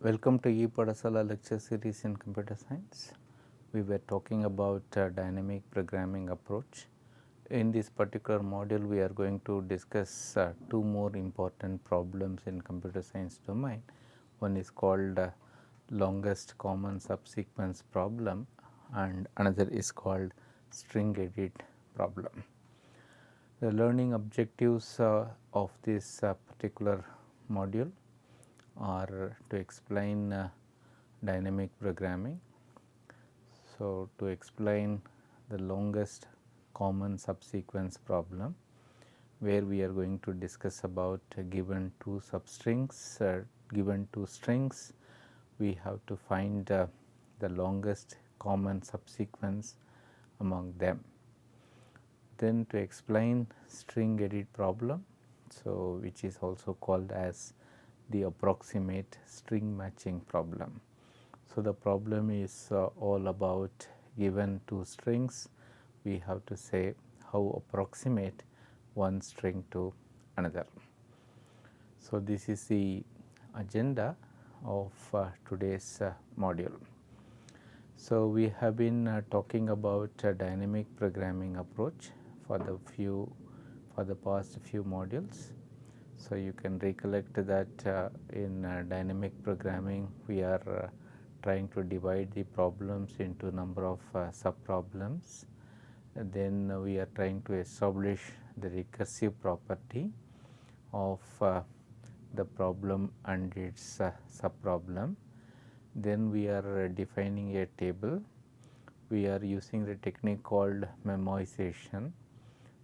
Welcome to E. Padasala lecture series in computer science. We were talking about dynamic programming approach. In this particular module, we are going to discuss two more important problems in computer science domain. One is called longest common subsequence problem and another is called string edit problem. The learning objectives of this particular module are to explain dynamic programming. So, to explain the longest common subsequence problem, where we are going to discuss about given two substrings, given two strings, we have to find the longest common subsequence among them. Then to explain string edit problem, so which is also called as the approximate string matching problem. So, the problem is all about given two strings, we have to say how approximate one string to another. So, this is the agenda of today's module. So, we have been talking about dynamic programming approach for the past few modules. So, you can recollect that in dynamic programming we are trying to divide the problems into number of sub problems. Then we are trying to establish the recursive property of the problem and its sub problem. Then we are defining a table. We are using the technique called memoization,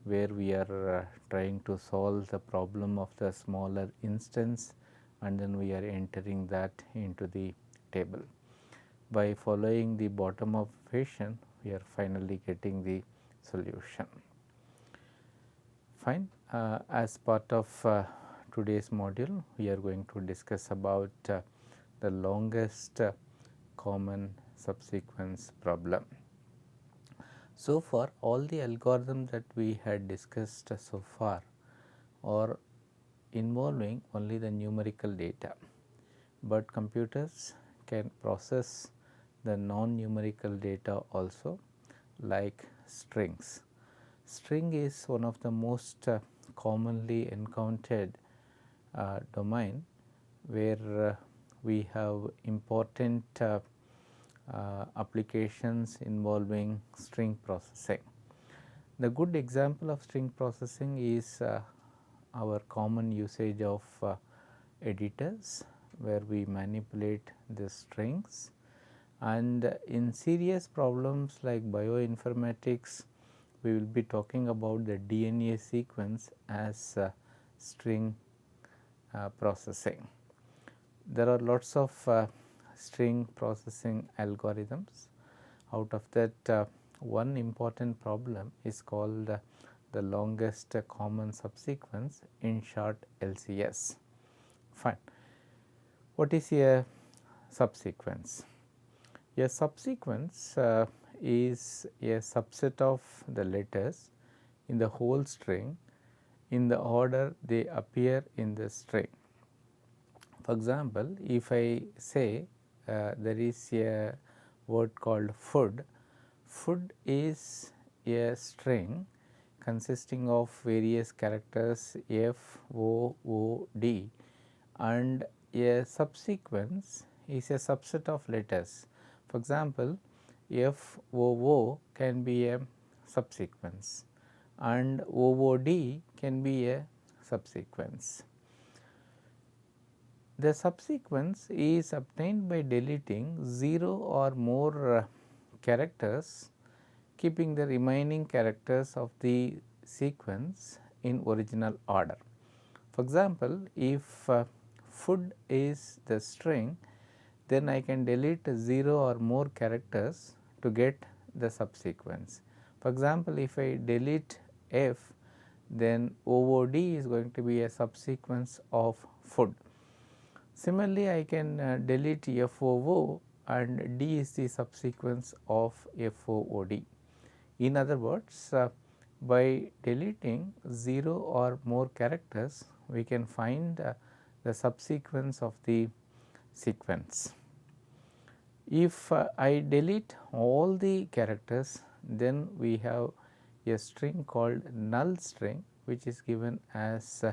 where we are trying to solve the problem of the smaller instance and then we are entering that into the table. By following the bottom up fashion, we are finally getting the solution. Fine. As part of today's module, we are going to discuss about the longest common subsequence problem. So far, all the algorithms that we had discussed so far are involving only the numerical data, but computers can process the non-numerical data also, like strings. String is one of the most commonly encountered domain where we have important applications involving string processing. The good example of string processing is our common usage of editors, where we manipulate the strings, and in serious problems like bioinformatics, we will be talking about the DNA sequence as string processing. There are lots of string processing algorithms. Out of that, one important problem is called the longest common subsequence, in short LCS. Fine. What is a subsequence? A subsequence is a subset of the letters in the whole string in the order they appear in the string. For example, if I say there is a word called food, food is a string consisting of various characters F, O, D, and a subsequence is a subset of letters. For example, F, O can be a subsequence and OOD can be a subsequence. The subsequence is obtained by deleting 0 or more characters, keeping the remaining characters of the sequence in original order. For example, if food is the string, then I can delete 0 or more characters to get the subsequence. For example, if I delete F, then OOD is going to be a subsequence of food. Similarly, I can delete FOO and D is the subsequence of FOOD. In other words, by deleting 0 or more characters, we can find the subsequence of the sequence. If I delete all the characters, then we have a string called null string, which is given as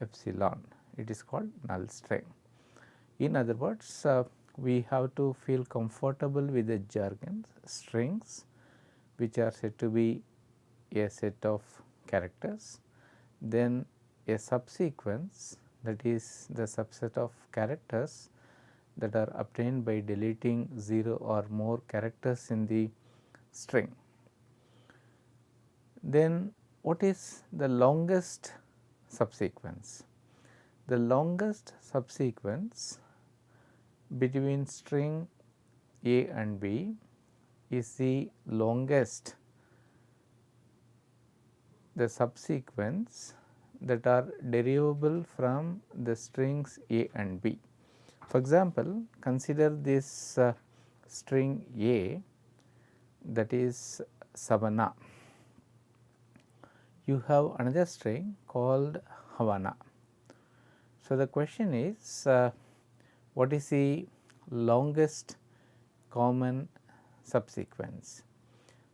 epsilon. It is called null string. In other words, we have to feel comfortable with the jargon strings, which are said to be a set of characters, then a subsequence, that is the subset of characters that are obtained by deleting 0 or more characters in the string. Then what is the longest subsequence? The longest subsequence between string A and B is the longest, the subsequence that are derivable from the strings A and B. For example, consider this string A, that is Savannah. You have another string called Havana. So, the question is what is the longest common subsequence?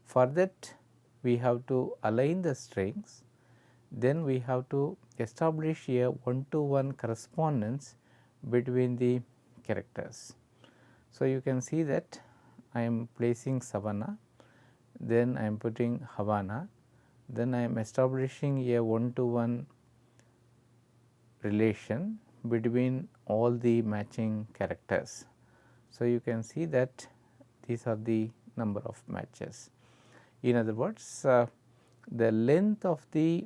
For that, we have to align the strings, then we have to establish a one-to-one correspondence between the characters. So, you can see that I am placing Savannah, then I am putting Havana, then I am establishing a one-to-one relation between all the matching characters. So, you can see that these are the number of matches. In other words, the length of the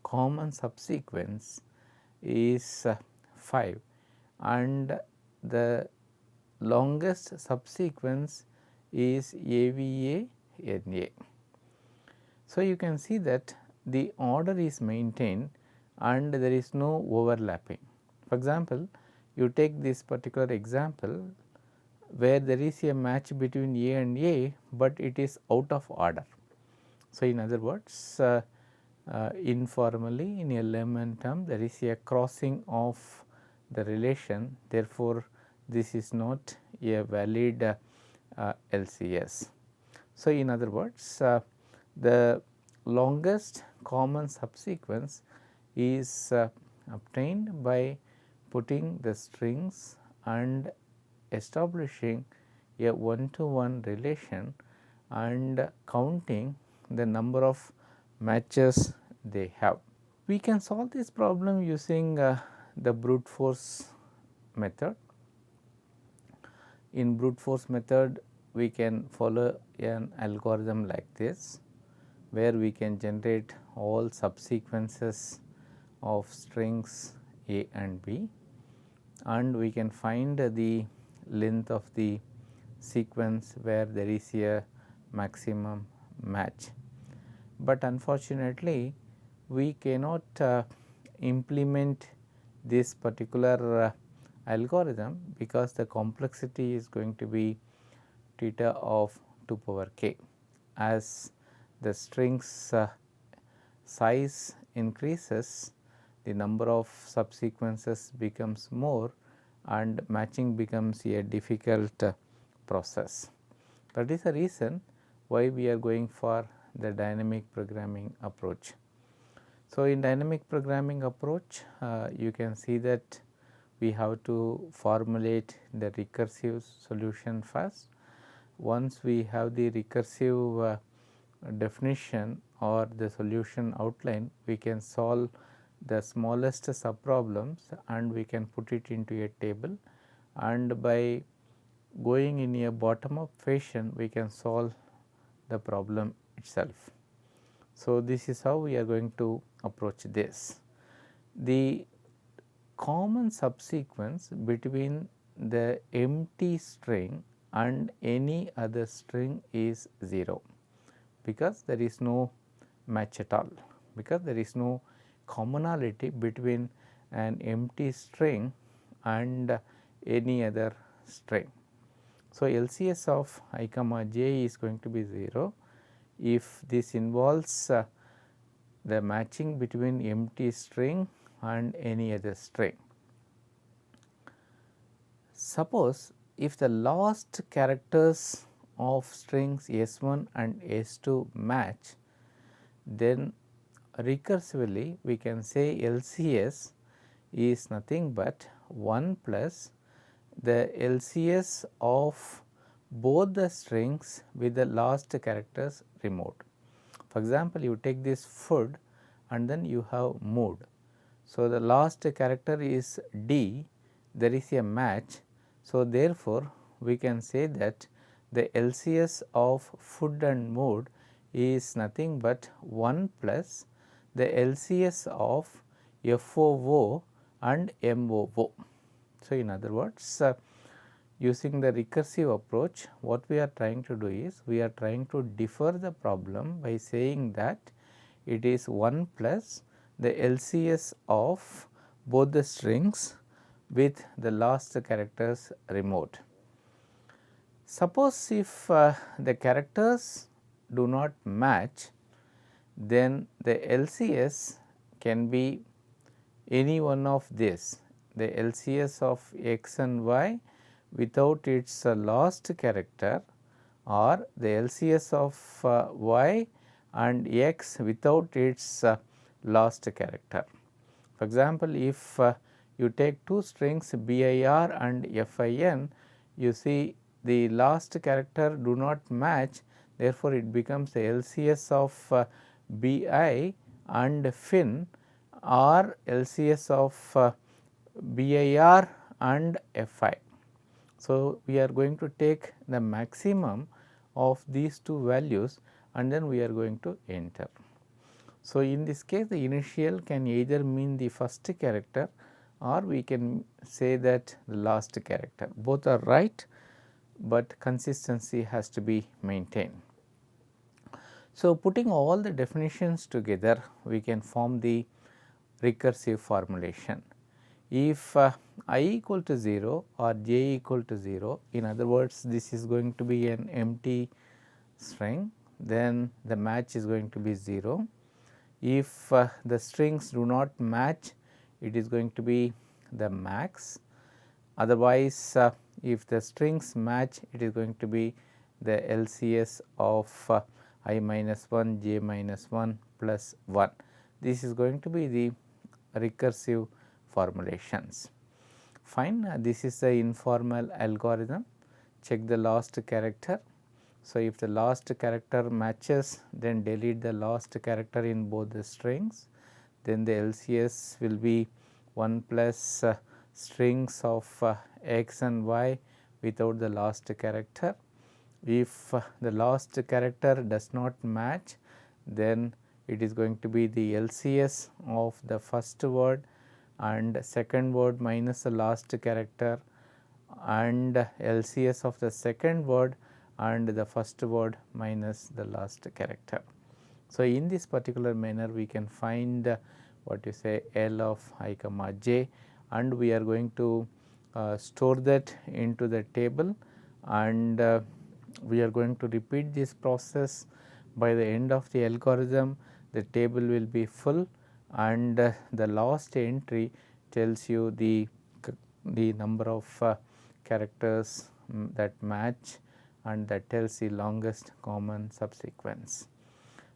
common subsequence is 5 and the longest subsequence is AVA-NA. So, you can see that the order is maintained and there is no overlapping. For example, you take this particular example where there is a match between A and A, but it is out of order. So, in other words, informally in a layman term there is a crossing of the relation, therefore, this is not a valid LCS. So, in other words, the longest common subsequence is obtained by putting the strings and establishing a one-to-one relation and counting the number of matches they have. We can solve this problem using the brute force method. In brute force method, we can follow an algorithm like this, where we can generate all subsequences of strings A and B, and we can find the length of the sequence where there is a maximum match. But unfortunately, we cannot implement this particular algorithm because the complexity is going to be theta of 2 power k. As the strings size increases, the number of subsequences becomes more and matching becomes a difficult process. That is the reason why we are going for the dynamic programming approach. So, in dynamic programming approach, you can see that we have to formulate the recursive solution first. Once we have the recursive definition or the solution outline, we can solve the smallest subproblems and we can put it into a table, and by going in a bottom up fashion we can solve the problem itself. So, this is how we are going to approach this. The common subsequence between the empty string and any other string is 0, because there is no match at all, because there is no commonality between an empty string and any other string. So, LCS of I comma j is going to be 0 if this involves the matching between empty string and any other string. suppose if the last characters of strings S1 and S2 match, then recursively we can say LCS is nothing but 1 plus the LCS of both the strings with the last characters removed. For example, you take this food and then you have mood. So, the last character is D, there is a match. So, therefore, we can say that the LCS of food and mood is nothing but 1 plus the LCS of FOO and MOO. So, in other words, using the recursive approach, what we are trying to do is, we are trying to differ the problem by saying that it is 1 plus the LCS of both the strings with the last characters removed. Suppose if the characters do not match, then the LCS can be any one of this, the LCS of x and y without its last character, or the LCS of y and x without its last character. For example, if you take two strings BIR and FIN, you see the last character do not match, therefore, it becomes the LCS of BI and FIN or LCS of BIR and FI. So, we are going to take the maximum of these two values and then we are going to enter. So, in this case the initial can either mean the first character or we can say that the last character, both are right, but consistency has to be maintained. So, putting all the definitions together, we can form the recursive formulation. If I equal to 0 or j equal to 0, in other words this is going to be an empty string, then the match is going to be 0. If the strings do not match, it is going to be the max. Otherwise, if the strings match, it is going to be the LCS of I minus 1, j minus 1 plus 1. This is going to be the recursive formulations. Fine, this is the informal algorithm. Check the last character. So, if the last character matches, then delete the last character in both the strings, then the LCS will be 1 plus strings of x and y without the last character. If the last character does not match, then it is going to be the LCS of the first word and second word minus the last character and LCS of the second word and the first word minus the last character. So, in this particular manner we can find what you say L of I comma j, and we are going to store that into the table, and we are going to repeat this process. By the end of the algorithm, the table will be full, and the last entry tells you the number of characters that match, and that tells the longest common subsequence.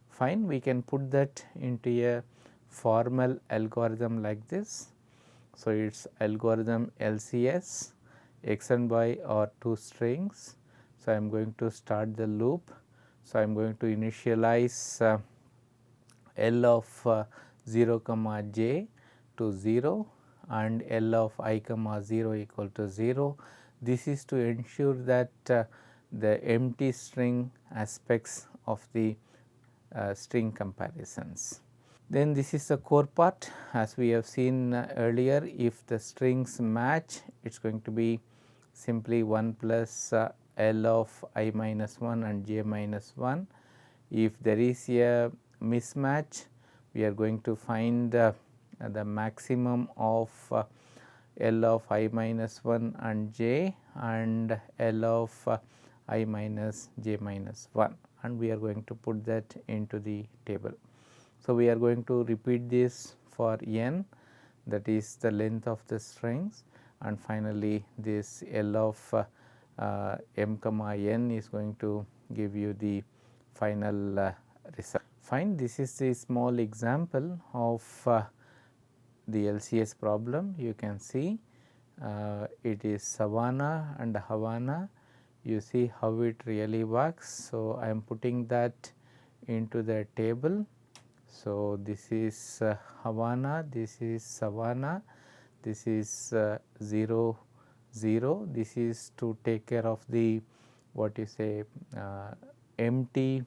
Fine, we can put that into a formal algorithm like this. So, it is algorithm LCS, x and y are two strings. So, I am going to start the loop. So, I am going to initialize L of 0 comma j to 0 and L of I comma 0 equal to 0. This is to ensure that the empty string aspects of the string comparisons. Then this is the core part. As we have seen earlier, if the strings match, it is going to be simply 1 plus L of I minus 1 and j minus 1. If there is a mismatch, we are going to find the maximum of L of I minus 1 and j and L of I minus j minus 1, and we are going to put that into the table. So, we are going to repeat this for n, that is the length of the strings, and finally this L of m comma n is going to give you the final result. Fine, this is a small example of the LCS problem. You can see it is Savannah and Havana. You see how it really works. So, I am putting that into the table. So, this is Havana, this is Savannah, this is 0 0, this is to take care of the what you say empty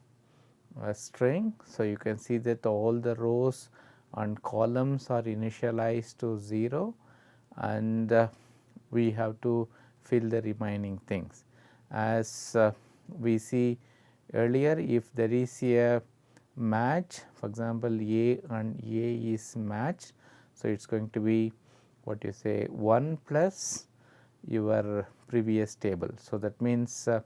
string. So, you can see that all the rows and columns are initialized to 0 and we have to fill the remaining things. As we see earlier, if there is a match, for example, A and A is matched. So, it is going to be what you say 1 plus your previous table. So, that means it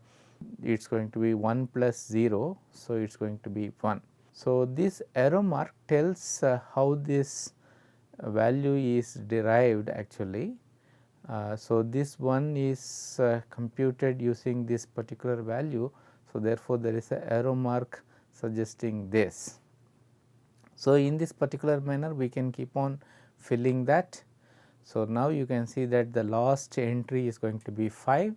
is going to be 1 plus 0. So, it is going to be 1. So, this arrow mark tells how this value is derived actually. So, this one is computed using this particular value. So, therefore, there is a arrow mark suggesting this. So, in this particular manner we can keep on filling that. So, now you can see that the last entry is going to be 5.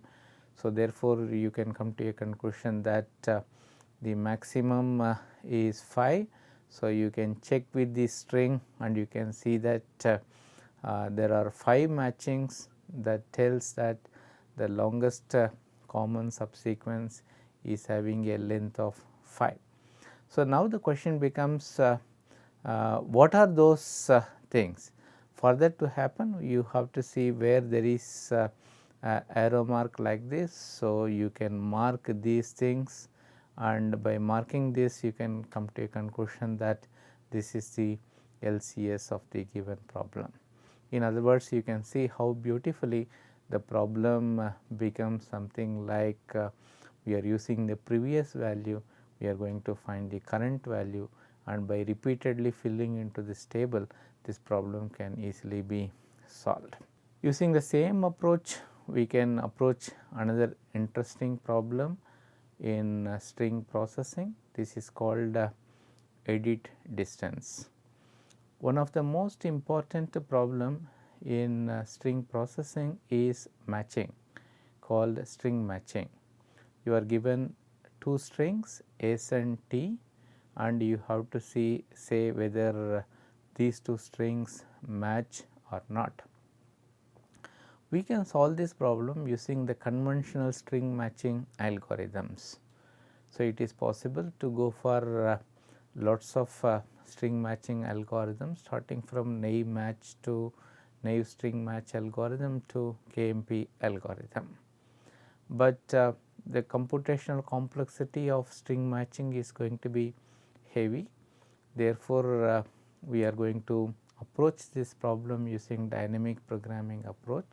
So, therefore, you can come to a conclusion that the maximum is 5. So, you can check with the string and you can see that there are 5 matchings that tells that the longest common subsequence is having a length of 5. So, now the question becomes what are those things? For that to happen, you have to see where there is arrow mark like this. So, you can mark these things and by marking this you can come to a conclusion that this is the LCS of the given problem. In other words, you can see how beautifully the problem becomes something like we are using the previous value, we are going to find the current value, and by repeatedly filling into this table, this problem can easily be solved. Using the same approach, we can approach another interesting problem in string processing. This is called edit distance. One of the most important problem in string processing is matching, called string matching. You are given 2 strings S and T and you have to say whether these 2 strings match or not. We can solve this problem using the conventional string matching algorithms. So, it is possible to go for lots of string matching algorithms starting from naive match to naive string match algorithm to KMP algorithm. But the computational complexity of string matching is going to be heavy. Therefore, we are going to approach this problem using dynamic programming approach,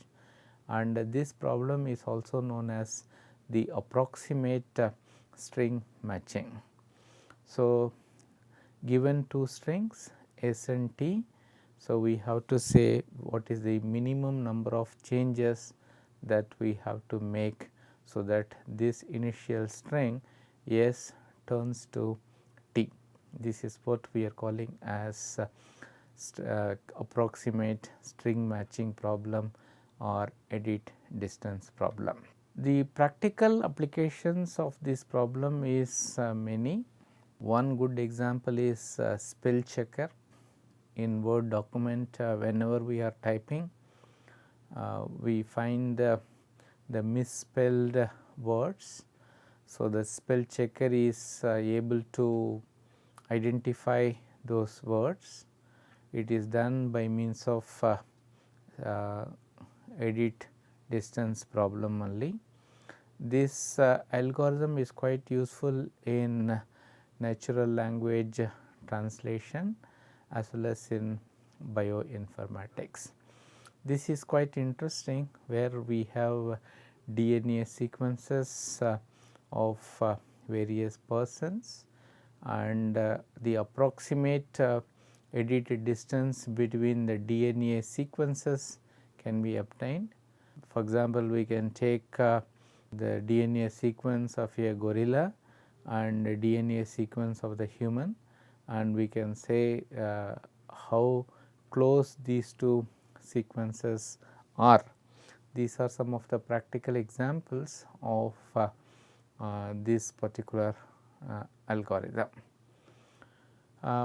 and this problem is also known as the approximate string matching. So, given 2 strings S and T, so we have to say what is the minimum number of changes that we have to make, so that this initial string S turns to T. This is what we are calling as approximate string matching problem or edit distance problem. The practical applications of this problem is many. One good example is spell checker. In Word document, whenever we are typing, we find the misspelled words. So, the spell checker is able to identify those words. It is done by means of edit distance problem only. This algorithm is quite useful in natural language translation as well as in bioinformatics. This is quite interesting, where we have DNA sequences of various persons, and the approximate edited distance between the DNA sequences can be obtained, For example, we can take the DNA sequence of a gorilla and the DNA sequence of the human, and we can say how close these two sequences are. These are some of the practical examples of this particular algorithm.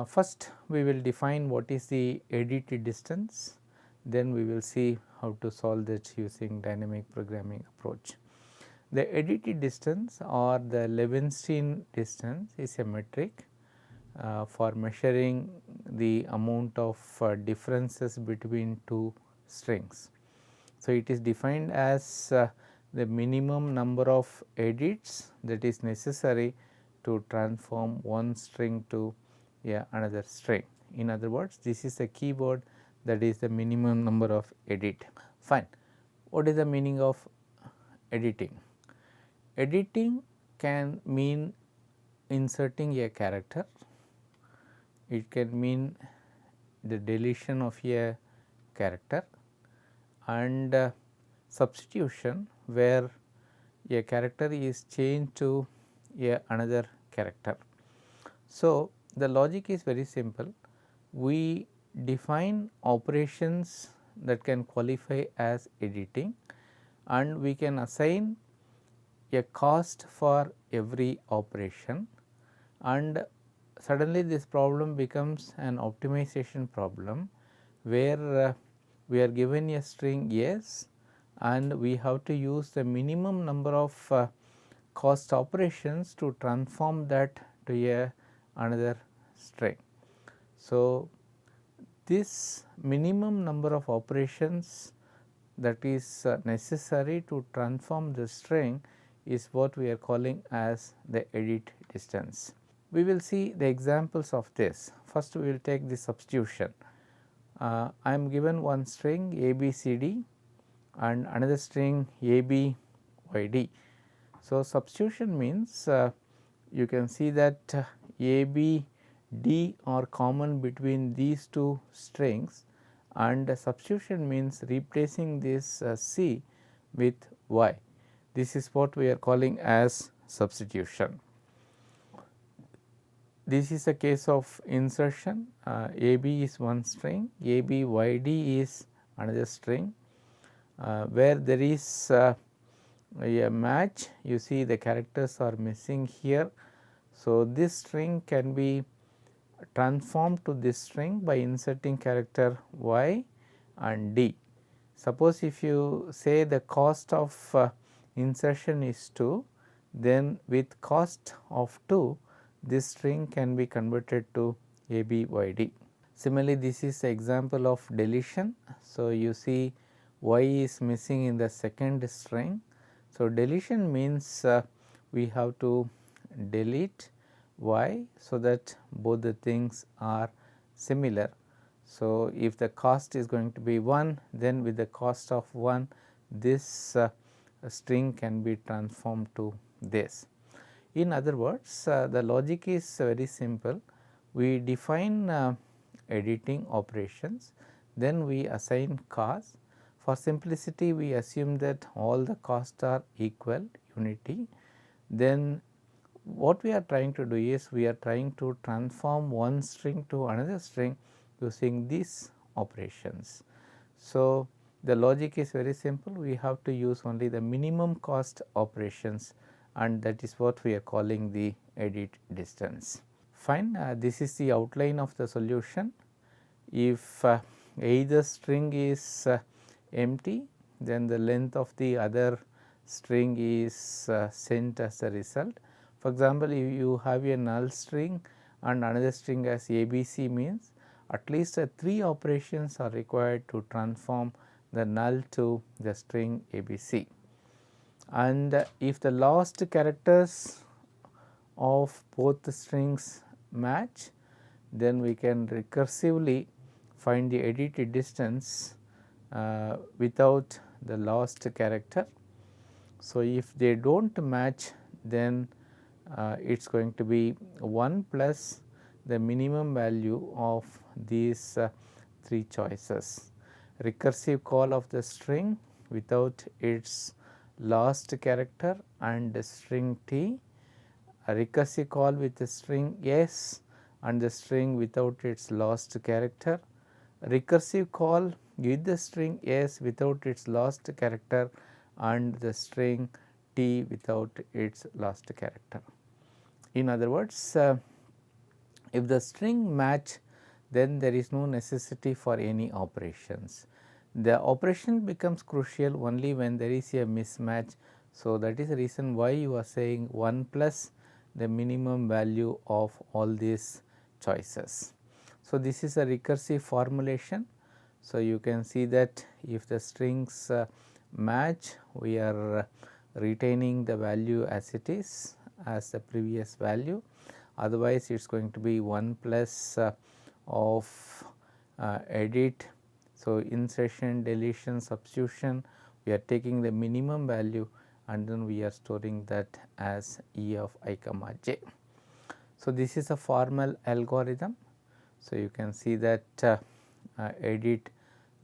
First, we will define what is the edit distance, then we will see how to solve that using dynamic programming approach. The edit distance or the Levenshtein distance is a metric for measuring the amount of differences between two strings. So, it is defined as the minimum number of edits that is necessary to transform one string to another string. In other words, this is the keyword, that is the minimum number of edit. Fine. What is the meaning of editing? Editing can mean inserting a character, it can mean the deletion of a character, and substitution where a character is changed to another character. So, the logic is very simple. We define operations that can qualify as editing, and we can assign a cost for every operation, and suddenly this problem becomes an optimization problem where we are given a string S and we have to use the minimum number of cost operations to transform that to another string. So, this minimum number of operations that is necessary to transform the string is what we are calling as the edit distance. We will see the examples of this. First, we will take the substitution. I am given one string ABCD and another string ABYD. So, substitution means you can see that A, B, D are common between these two strings, and substitution means replacing this C with Y. This is what we are calling as substitution. This is a case of insertion. AB is one string, ABYD is another string, where there is a match. You see the characters are missing here. So, this string can be transformed to this string by inserting character Y and D. Suppose if you say the cost of insertion is 2, then with cost of 2 this string can be converted to ABYD. Similarly, this is the example of deletion. So, you see Y is missing in the second string. So, deletion means we have to delete Y so that both the things are similar. So, if the cost is going to be 1, then with the cost of 1 this string can be transformed to this. In other words, the logic is very simple. We define editing operations, then we assign cost. For simplicity, we assume that all the costs are equal, unity. Then what we are trying to do is we are trying to transform one string to another string using these operations. So, the logic is very simple. We have to use only the minimum cost operations, and that is what we are calling the edit distance. Fine, this is the outline of the solution. If either string is empty, then the length of the other string is sent as a result. For example, if you have a null string and another string as ABC, means at least 3 operations are required to transform the null to the string ABC. And if the last characters of both the strings match, then we can recursively find the edit distance without the last character. So, if they do not match, then it is going to be 1 plus the minimum value of these 3 choices. Recursive call of the string without its last character and the string t, a recursive call with the string s and the string without its last character, recursive call with the string s without its last character and the string t without its last character. In other words, if the string match, then there is no necessity for any operations. The operation becomes crucial only when there is a mismatch. So, that is the reason why you are saying 1 plus the minimum value of all these choices. So, this is a recursive formulation. So, you can see that if the strings match, we are retaining the value as it is as the previous value, otherwise it is going to be 1 plus of edit. So, insertion, deletion, substitution, we are taking the minimum value and then we are storing that as E of I comma j. So, this is a formal algorithm. So, you can see that edit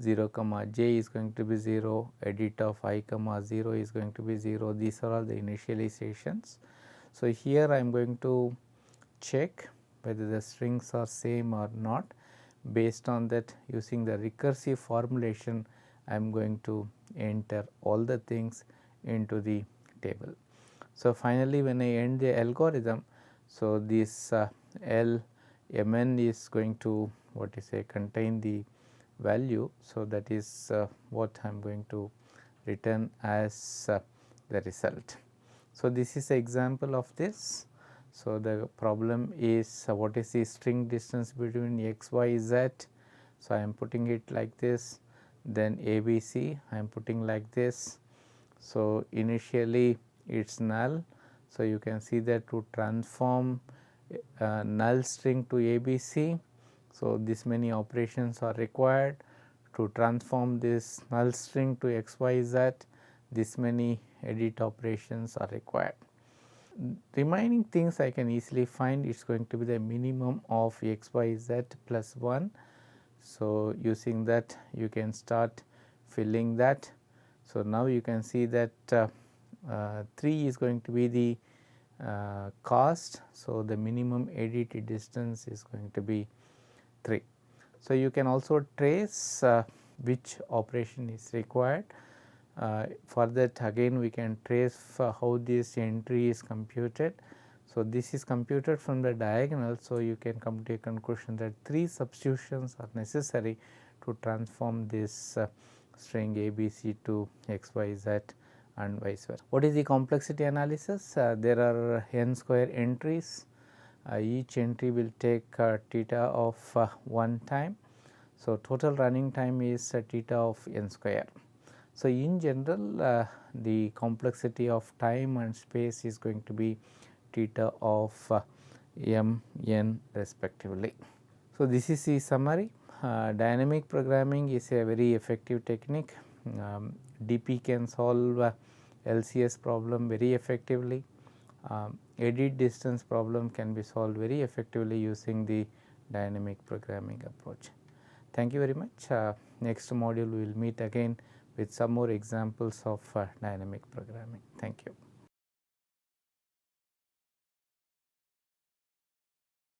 0 comma j is going to be 0, edit of I comma 0 is going to be 0, these are all the initializations. So, here I am going to check whether the strings are same or not. Based on that, using the recursive formulation, I am going to enter all the things into the table. So, finally, when I end the algorithm, so this L(mn) is going to contain the value. So, that is what I am going to return as the result. So, this is an example of this. So, the problem is what is the string distance between x, y, z. So, I am putting it like this, then ABC I am putting like this. So, initially it is null. So, you can see that to transform null string to ABC. So, this many operations are required. To transform this null string to x, y, z, this many edit operations are required. Remaining things I can easily find, it is going to be the minimum of x, y, z plus 1. So, using that you can start filling that. So, now you can see that 3 is going to be the cost. So, the minimum edit distance is going to be 3. So, you can also trace which operation is required. For that again we can trace how this entry is computed. So, this is computed from the diagonal. So, you can come to a conclusion that 3 substitutions are necessary to transform this string ABC to x, y, z and vice versa. What is the complexity analysis? There are n square entries. Each entry will take theta of 1 time. So, total running time is theta of n square. So, in general the complexity of time and space is going to be theta of m n respectively. So, this is the summary. Dynamic programming is a very effective technique. DP can solve LCS problem very effectively. Edit distance problem can be solved very effectively using the dynamic programming approach. Thank you very much. Next module we will meet again with some more examples of dynamic programming. Thank you.